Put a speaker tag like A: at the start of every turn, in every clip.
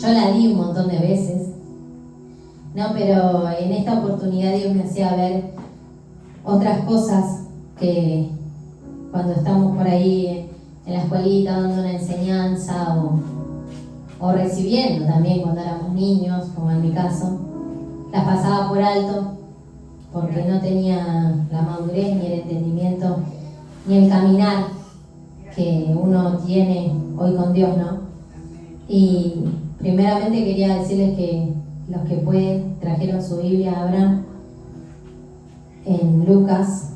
A: Yo la di un montón de veces, ¿no? Pero en esta oportunidad Dios me hacía ver otras cosas que cuando estamos por ahí en la escuelita dando una enseñanza o recibiendo también cuando éramos niños, como en mi caso, las pasaba por alto porque no tenía la madurez ni el entendimiento ni el caminar que uno tiene hoy con Dios, ¿no? Y primeramente quería decirles que los que pueden trajeron su Biblia, abran en Lucas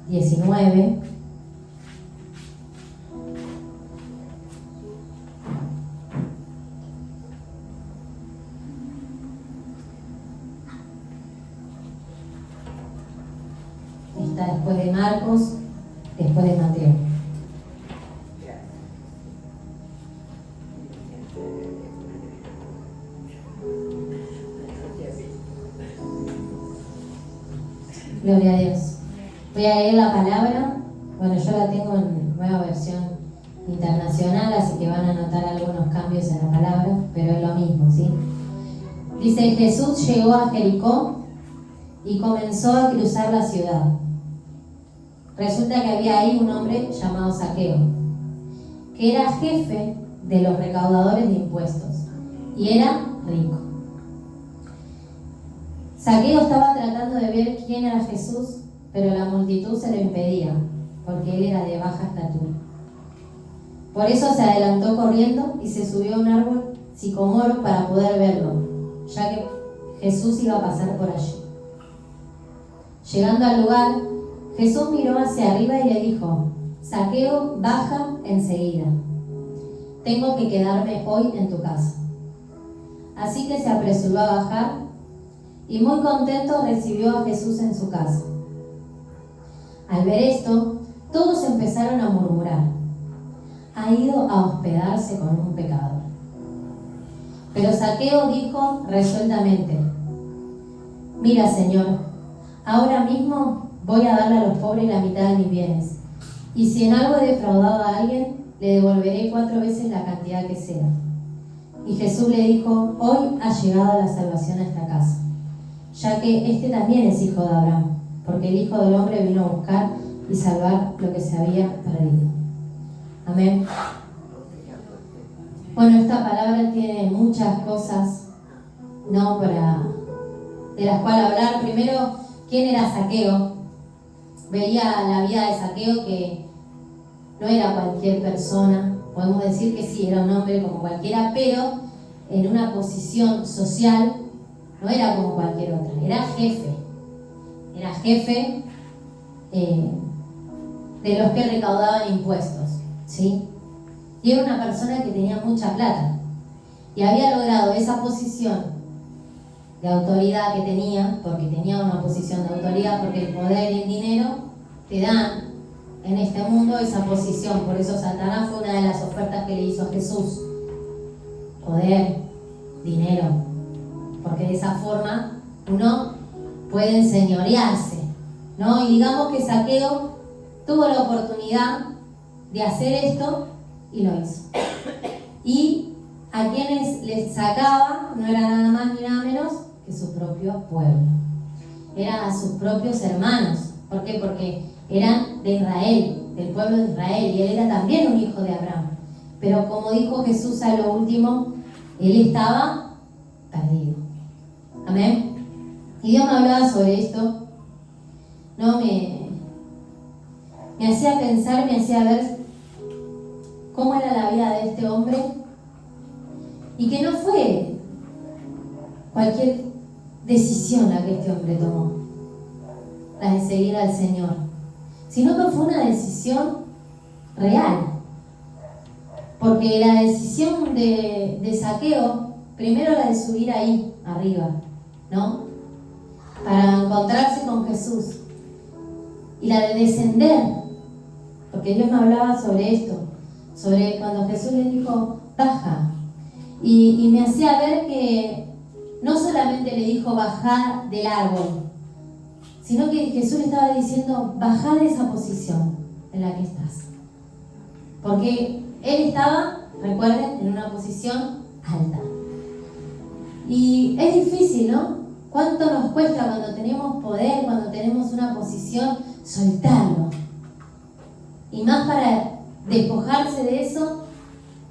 A: 19. Está después de Marcos, después de Mateo. Gloria a Dios. Voy a leer la palabra. Bueno, yo la tengo en nueva versión internacional, así que van a notar algunos cambios en la palabra, pero es lo mismo, ¿sí? Dice: Jesús llegó a Jericó y comenzó a cruzar la ciudad. Resulta que había ahí un hombre llamado Zaqueo, que era jefe de los recaudadores de impuestos y era rico. Zaqueo estaba tratando de ver quién era Jesús, pero la multitud se lo impedía, porque él era de baja estatura. Por eso se adelantó corriendo y se subió a un árbol sicomoro para poder verlo, ya que Jesús iba a pasar por allí. Llegando al lugar, Jesús miró hacia arriba y le dijo: Zaqueo, baja enseguida. Tengo que quedarme hoy en tu casa. Así que se apresuró a bajar y muy contento recibió a Jesús en su casa. Al ver esto, todos empezaron a murmurar: ha ido a hospedarse con un pecador. Pero Zaqueo dijo resueltamente: mira, Señor, ahora mismo voy a darle a los pobres la mitad de mis bienes, y si en algo he defraudado a alguien, le devolveré 4 veces la cantidad que sea. Y Jesús le dijo: hoy ha llegado la salvación a esta casa, ya que este también es hijo de Abraham, porque el Hijo del Hombre vino a buscar y salvar lo que se había perdido. Amén. Bueno, esta palabra tiene muchas cosas, ¿no?, de las cuales hablar. Primero, ¿quién era Zaqueo? Veía la vida de Zaqueo, que no era cualquier persona. Podemos decir que sí, era un hombre como cualquiera, pero en una posición social no era como cualquier otra, era jefe. Era jefe de los que recaudaban impuestos, ¿sí? Y era una persona que tenía mucha plata y había logrado esa posición de autoridad que tenía, porque tenía una posición de autoridad, porque el poder y el dinero te dan en este mundo esa posición. Por eso Satanás fue una de las ofertas que le hizo a Jesús: poder, dinero, porque de esa forma uno puede enseñorearse, ¿no? Y digamos que Zaqueo tuvo la oportunidad de hacer esto y lo hizo. Y a quienes les sacaba no era nada más ni nada menos que su propio pueblo. Eran a sus propios hermanos. ¿Por qué? Porque eran de Israel, del pueblo de Israel, y él era también un hijo de Abraham. Pero como dijo Jesús a lo último, él estaba perdido. Amén. Y Dios me hablaba sobre esto, ¿no? Me hacía pensar, me hacía ver cómo era la vida de este hombre, y que no fue cualquier decisión la que este hombre tomó, la de seguir al Señor, sino que fue una decisión real. Porque la decisión de Zaqueo, primero la de subir ahí arriba, ¿no?, para encontrarse con Jesús, y la de descender, porque Dios me hablaba sobre esto, sobre cuando Jesús le dijo: baja, y me hacía ver que no solamente le dijo: bajá del árbol, sino que Jesús le estaba diciendo: bajá de esa posición en la que estás, porque él estaba, recuerden, en una posición alta. Y es difícil, ¿no? ¿Cuánto nos cuesta cuando tenemos poder, cuando tenemos una posición, soltarlo? Y más para despojarse de eso,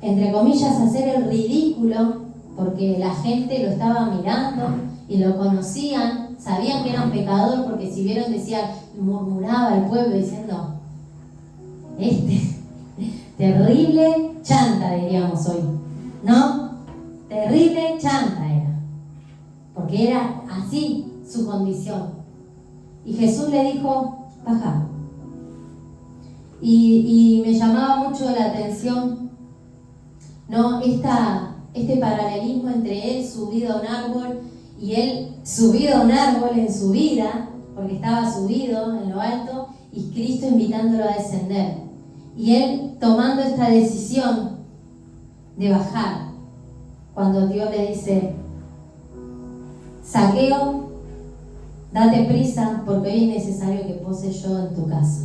A: entre comillas, hacer el ridículo, porque la gente lo estaba mirando y lo conocían, sabían que era un pecador, porque si vieron decían, murmuraba el pueblo diciendo, terrible chanta, diríamos hoy, ¿no? Terrible chanta era, porque era así su condición. Y Jesús le dijo, baja. Y me llamaba mucho la atención, ¿no? Este paralelismo entre él subido a un árbol y él subido a un árbol en su vida, porque estaba subido en lo alto, y Cristo invitándolo a descender. Y él tomando esta decisión de bajar, cuando Dios le dice, Zaqueo, date prisa, porque hoy es necesario que pose yo en tu casa.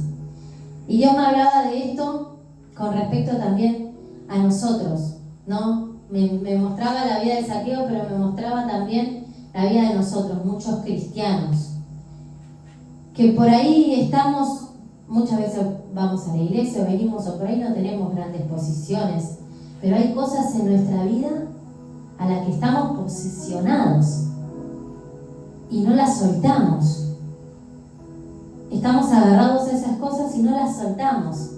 A: Y Dios me hablaba de esto con respecto también a nosotros, ¿no? Me mostraba la vida de Zaqueo, pero me mostraba también la vida de nosotros, muchos cristianos, que por ahí estamos, muchas veces vamos a la iglesia, venimos o por ahí no tenemos grandes posiciones, pero hay cosas en nuestra vida a las que estamos posicionados y no las soltamos. Estamos agarrados a esas cosas y no las soltamos.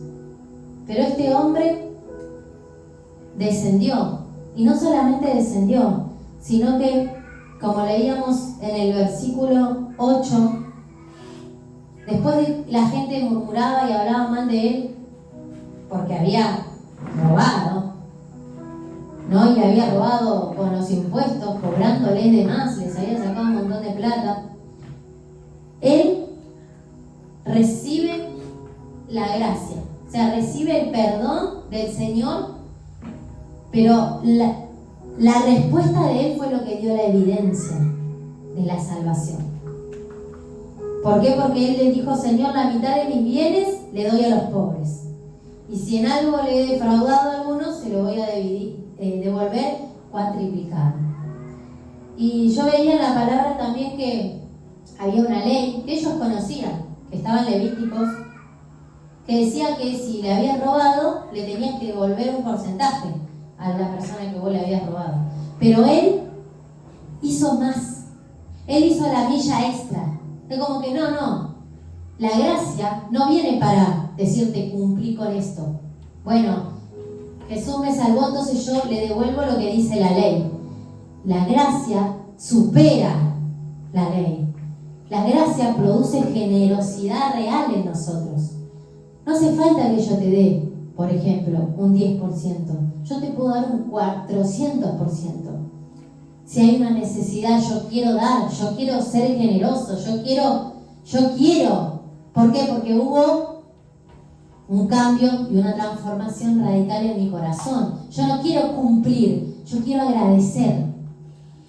A: Pero este hombre descendió, y no solamente descendió, sino que, como leíamos en el versículo 8, después la gente murmuraba y hablaba mal de él porque había robado, ¿no? Y había robado con los impuestos, cobrándoles de más, les había sacado un montón de plata. Él recibe la gracia, o sea, recibe el perdón del Señor, pero la respuesta de él fue lo que dio la evidencia de la salvación. ¿Por qué? Porque él le dijo, Señor, la mitad de mis bienes le doy a los pobres, y si en algo le he defraudado a alguno, se lo voy a devolver cuatriplicado. Y yo veía en la palabra también que había una ley que ellos conocían, que estaban levíticos, que decía que si le habías robado, le tenías que devolver un porcentaje a la persona que vos le habías robado. Pero él hizo más. Él hizo la milla extra. Es como que no. La gracia no viene para decirte cumplí con esto. Bueno, Jesús me salvó, entonces yo le devuelvo lo que dice la ley. La gracia supera la ley. La gracia produce generosidad real en nosotros. No hace falta que yo te dé, por ejemplo, un 10%. Yo te puedo dar un 400%. Si hay una necesidad, yo quiero dar, yo quiero ser generoso, yo quiero. ¿Por qué? Porque hubo un cambio y una transformación radical en mi corazón. Yo no quiero cumplir, yo quiero agradecer.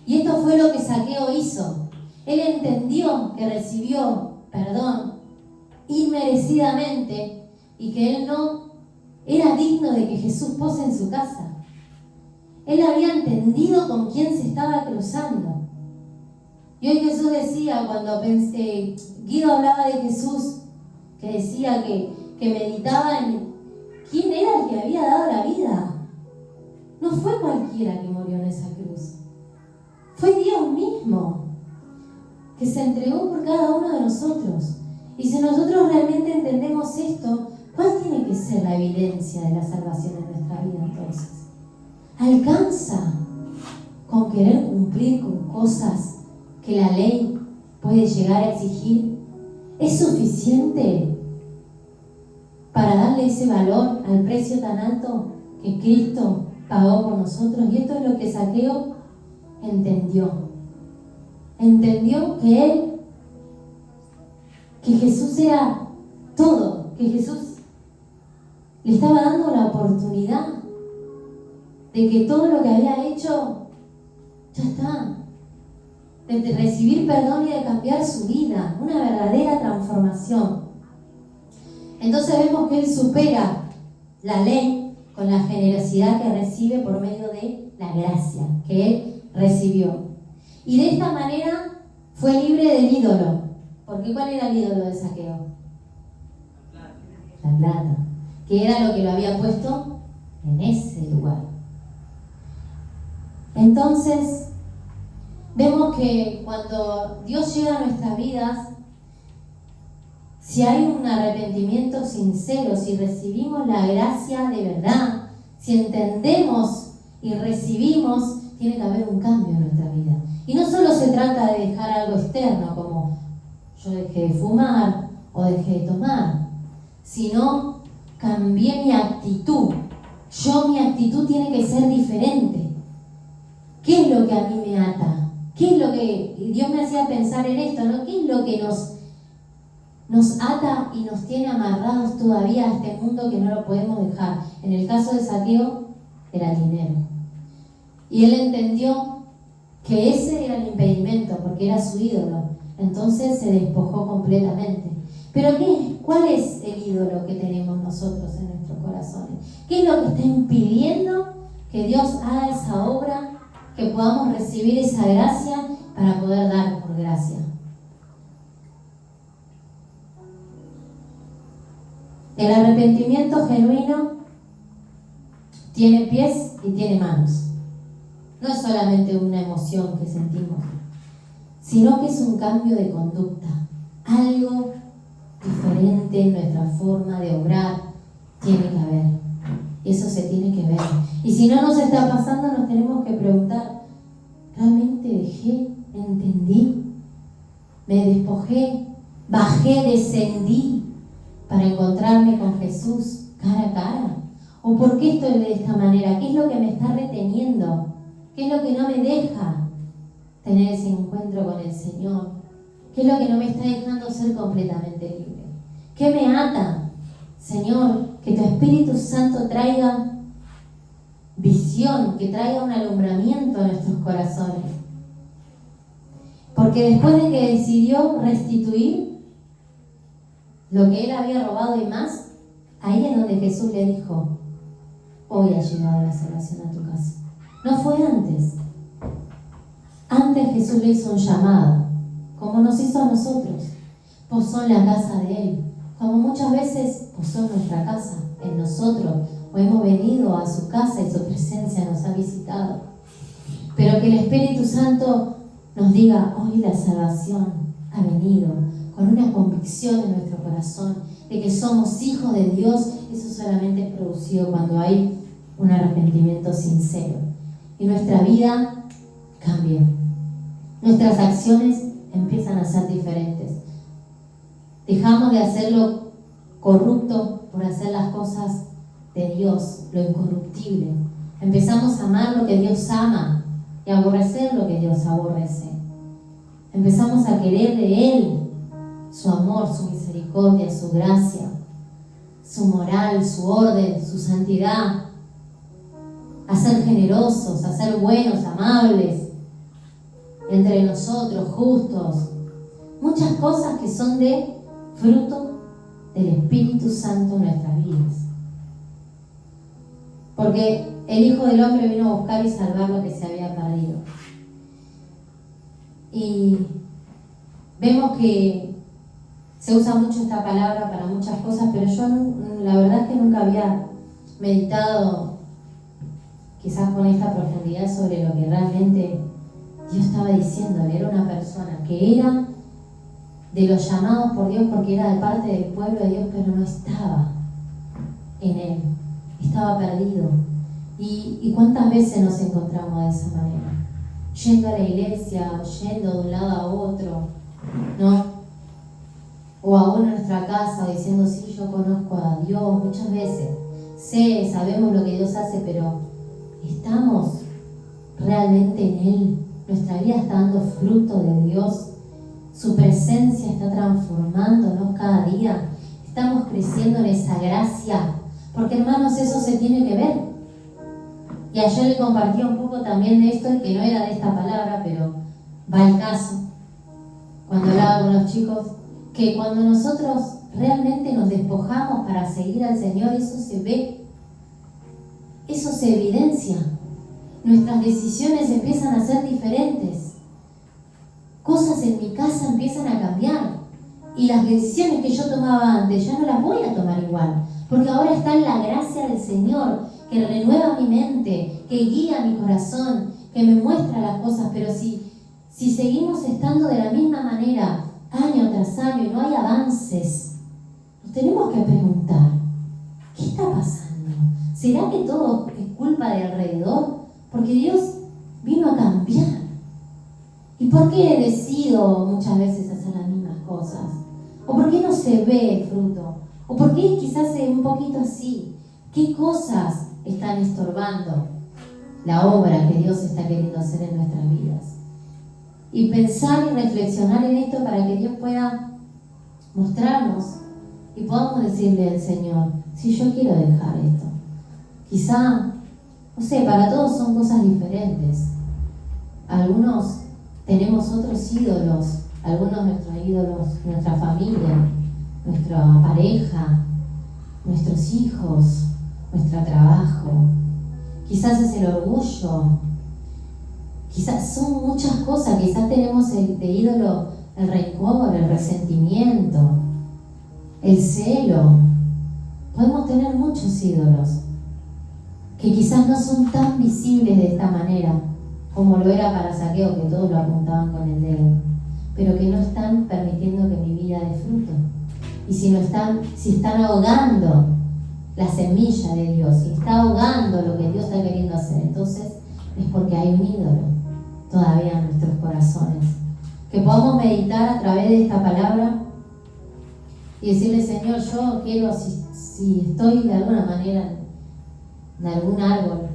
A: Y esto fue lo que Zaqueo hizo. Él entendió que recibió perdón inmerecidamente y que él no era digno de que Jesús pose en su casa. Él había entendido con quién se estaba cruzando. Y hoy Jesús decía, cuando Guido hablaba de Jesús, que decía que meditaba en quién era el que había dado la vida. No fue cualquiera que murió en esa cruz. Fue Dios mismo, que se entregó por cada uno de nosotros. Y si nosotros realmente entendemos esto, ¿cuál tiene que ser la evidencia de la salvación en nuestra vida entonces? ¿Alcanza con querer cumplir con cosas que la ley puede llegar a exigir? ¿Es suficiente para darle ese valor al precio tan alto que Cristo pagó por nosotros? Y esto es lo que Zaqueo entendió. Entendió que Jesús era todo, que Jesús le estaba dando la oportunidad de que todo lo que había hecho ya está, de recibir perdón y de cambiar su vida, una verdadera transformación. Entonces vemos que él supera la ley con la generosidad que recibe por medio de la gracia que él recibió. Y de esta manera fue libre del ídolo. Porque ¿cuál era el ídolo de Zaqueo? La plata, que era lo que lo había puesto en ese lugar. Entonces, vemos que cuando Dios llega a nuestras vidas, si hay un arrepentimiento sincero, si recibimos la gracia de verdad, si entendemos y recibimos, tiene que haber un cambio en nuestra vida. Y no solo se trata de dejar algo externo, como yo dejé de fumar o dejé de tomar, sino cambié mi actitud. Mi actitud tiene que ser diferente. ¿Qué es lo que a mí me ata? ¿Qué es lo que Dios me hacía pensar en esto, ¿no? ¿Qué es lo que nos ata y nos tiene amarrados todavía a este mundo que no lo podemos dejar? En el caso de Zaqueo, era el dinero. Y él entendió que ese era el impedimento, porque era su ídolo. Entonces se despojó completamente. Pero ¿cuál es el ídolo que tenemos nosotros en nuestros corazones? ¿Qué es lo que está impidiendo que Dios haga esa obra, que podamos recibir esa gracia para poder dar por gracia? El arrepentimiento genuino tiene pies y tiene manos. No es solamente una emoción que sentimos, sino que es un cambio de conducta. Algo diferente en nuestra forma de obrar tiene que haber. Eso se tiene que ver. Y si no nos está pasando, nos tenemos que preguntar, ¿realmente dejé? ¿Entendí? ¿Me despojé? ¿Bajé? ¿Descendí para encontrarme con Jesús cara a cara? ¿O por qué estoy de esta manera? ¿Qué es lo que me está reteniendo? ¿Qué es lo que no me deja tener ese encuentro con el Señor? ¿Qué es lo que no me está dejando ser completamente libre? ¿Qué me ata? Señor, que tu Espíritu Santo traiga visión, que traiga un alumbramiento a nuestros corazones. Porque después de que decidió restituir lo que él había robado y más, ahí es donde Jesús le dijo, hoy ha llegado la salvación a tu casa. No fue antes. Antes Jesús le hizo un llamado, como nos hizo a nosotros. Posó en la casa de Él, como muchas veces posó en nuestra casa, en nosotros, o hemos venido a su casa y su presencia nos ha visitado. Pero que el Espíritu Santo nos diga, hoy la salvación ha venido, con una convicción en nuestro corazón de que somos hijos de Dios. Eso solamente es producido cuando hay un arrepentimiento sincero. Y nuestra vida cambia. Nuestras acciones empiezan a ser diferentes. Dejamos de hacer lo corrupto por hacer las cosas de Dios, lo incorruptible. Empezamos a amar lo que Dios ama y a aborrecer lo que Dios aborrece. Empezamos a querer de Él su amor, su misericordia, su gracia, su moral, su orden, su santidad, a ser generosos, a ser buenos, amables, entre nosotros, justos. Muchas cosas que son de fruto del Espíritu Santo en nuestras vidas. Porque el Hijo del Hombre vino a buscar y salvar lo que se había perdido. Y vemos que se usa mucho esta palabra para muchas cosas, pero yo la verdad es que nunca había meditado quizás con esta profundidad sobre lo que realmente Dios estaba diciéndole. Era una persona que era de los llamados por Dios porque era de parte del pueblo de Dios, pero no estaba en Él, estaba perdido. ¿Y cuántas veces nos encontramos de esa manera? Yendo a la iglesia, yendo de un lado a otro, ¿no? O aún en nuestra casa diciendo, sí, yo conozco a Dios, muchas veces sabemos lo que Dios hace, pero ¿estamos realmente en Él? Nuestra vida está dando fruto de Dios. Su presencia está transformándonos cada día. Estamos creciendo en esa gracia. Porque, hermanos, eso se tiene que ver. Y ayer le compartí un poco también de esto, que no era de esta palabra, pero va al caso. Cuando hablaba con los chicos, que cuando nosotros realmente nos despojamos para seguir al Señor, eso se ve. Eso se evidencia. Nuestras decisiones empiezan a ser diferentes. cosas en mi casa empiezan a cambiar. Y las decisiones que yo tomaba antes ya no las voy a tomar igual. Porque ahora está la gracia del Señor que renueva mi mente, que guía mi corazón, que me muestra las cosas. Pero si seguimos estando de la misma manera año tras año y no hay avances, nos tenemos que preguntar, ¿qué está pasando? ¿Será que todo es culpa de alrededor? Porque Dios vino a cambiar. ¿Y por qué decido muchas veces hacer las mismas cosas? ¿O por qué no se ve el fruto? ¿O por qué quizás un poquito así? ¿Qué cosas están estorbando la obra que Dios está queriendo hacer en nuestras vidas? Y pensar y reflexionar en esto para que Dios pueda mostrarnos y podamos decirle al Señor, si yo quiero dejar esto. Quizá, no sé, para todos son cosas diferentes. Algunos tenemos otros ídolos, algunos nuestros ídolos, nuestra familia, nuestra pareja, nuestros hijos, nuestro trabajo. Quizás es el orgullo, quizás son muchas cosas, quizás tenemos de ídolo el rencor, el resentimiento, el celo. Podemos tener muchos ídolos que quizás no son tan visibles de esta manera como lo era para Zaqueo, que todos lo apuntaban con el dedo, pero que no están permitiendo que mi vida dé fruto. Y si están ahogando la semilla de Dios, si está ahogando lo que Dios está queriendo hacer, entonces es porque hay un ídolo todavía en nuestros corazones. Que podamos meditar a través de esta palabra y decirle, Señor, yo quiero, si estoy de alguna manera en algún árbol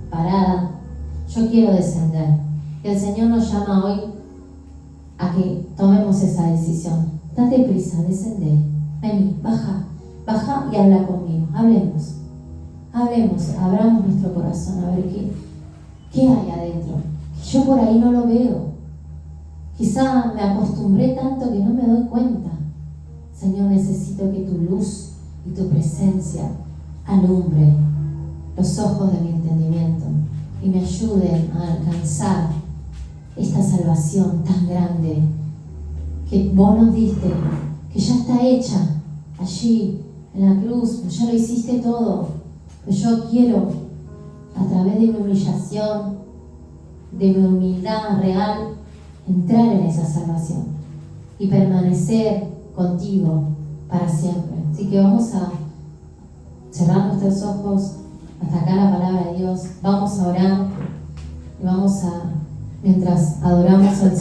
A: parada, yo quiero descender. Y el Señor nos llama hoy a que tomemos esa decisión. Date prisa, descende, vení, baja y habla conmigo. Hablemos, abramos nuestro corazón a ver qué hay adentro. Que yo por ahí no lo veo. Quizá me acostumbré tanto que no me doy cuenta. Señor, necesito que tu luz y tu presencia alumbre los ojos de mi entendimiento y me ayuden a alcanzar esta salvación tan grande que vos nos diste, que ya está hecha allí en la cruz, ya lo hiciste todo. Pero yo quiero, a través de mi humillación, de mi humildad real, entrar en esa salvación y permanecer contigo para siempre. Así que vamos a cerrar nuestros ojos. Hasta acá la palabra de Dios. Vamos a orar y mientras adoramos al Señor.